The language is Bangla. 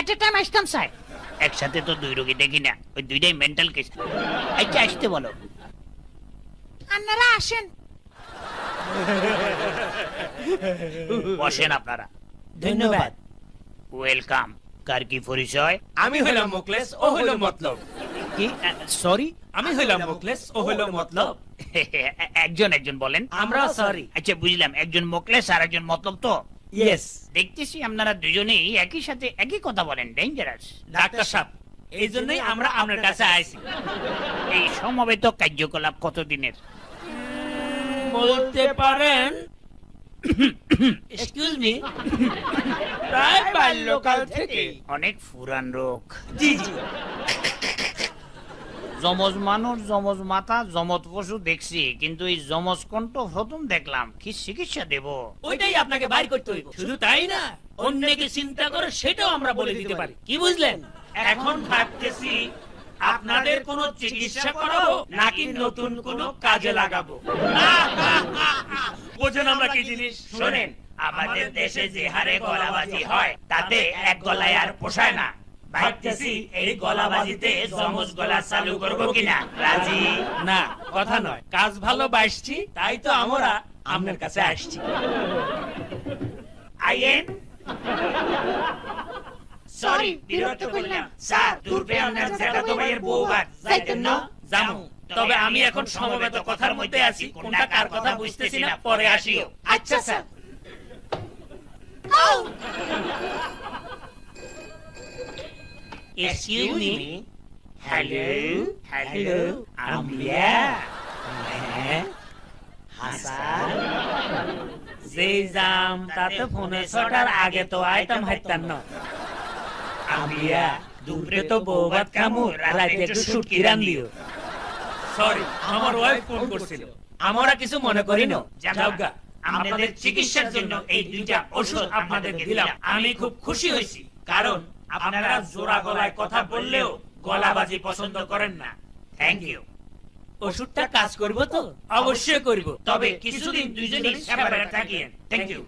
এট এ টাইম আসতাম স্যার। একসাথে তো দুই রোগী দেখি না, ওই দুইটাই মেন্টাল কেস। আচ্ছা আসতে বলো। আপনারা আসেন। বসেন আপনারা। ধন্যবাদ। ওয়েলকাম। কার কি পরিচয়? আমি হইলাম মুখলেস, ও হইল মতলব। কি? সরি। আমি হইলাম মুখলেস, ও হইল মতলব। একজন একজন বলেন। আমরা সরি। আচ্ছা বুঝলাম, একজন মোকলেস আর একজন মতলব তো। ইয়েস। দেখতেছি আপনারা দুজনেই একই সাথে একই কথা বলেন, ডেঞ্জারাস। ডাক্তার সাহেব, এই জন্যই আমরা আপনার কাছে আইছি। এই সমবেত কার্যকলাপ কতদিনের? বলতে পারেন, এক্সকিউজ মি, প্রায় বাল্যকাল থেকে। অনেক পুরান রোগ। জি জি। যমজ মানুষ, যমজ মাথা, যমজ পশু দেখছি, কিন্তু এই যমজ কণ্ঠ প্রথম দেখলাম। কি চিকিৎসা দেব? ওইটাই আপনাকে বাইর করতে হইব। শুধু তাই না, অন্যকে চিন্তা করে সেটাও আমরা বলে দিতে পারি। কি বুঝলেন? এখন ভাবতেছি আপনাদের কোন চিকিৎসা করাবো নাকি নতুন কোন কাজে লাগাবো। বোঝেন আমরা কি জিনিস? শোনেন, আমাদের দেশে যে হারে গলাবাজি হয় তাতে এক গলায় আর পোষায় না। ভাবতেছি এই গলাবাজিতে যমজ গলা চালু করবো কিনা। রাজি? না, কথা নয়, কাজ ভালো বাইসছি, তাই তো আমরা আপনার কাছে আসছি। আইয়েন। সরি, বিরক্ত করলাম। স্যার, দূরবে আপনার জ্যাঠাতো ভাইয়ের বউ ভাত যাইতেন না? জামু, তবে আমি এখন সমবেত কথার মধ্যে আছি, কোনটা কার কথা বুঝতেছি না, পরে আসিও। আচ্ছা sir. Excuse me. Hello hello, আম্বিয়া। হ্যাঁ, হাসান। যে জাম তাতে ফোনে ছটার আগে তো আইতাম হাইতাম না। আম্বিয়া, দুপুরে তো বউ ভাত কামু, রাতে একটু শুটকি রান্দিও। সরি, আমার ওয়াইফ ফোন করছিল। আমরা কিছু মনে করি না। যাওগা, আপনাদের চিকিৎসার জন্য এই দুইটা ওষুধ আপনাদেরকে দিলাম। আমি খুব খুশি হয়েছি, কারণ আপনারা জোড়া গলায় কথা বললেও গলাবাজি পছন্দ করেন না। Thank you. ওষুধটা কাজ করব তো? অবশ্যই করব, তবে কিছুদিন দুইজনই সেপারেট থাকিয়েন। Thank you.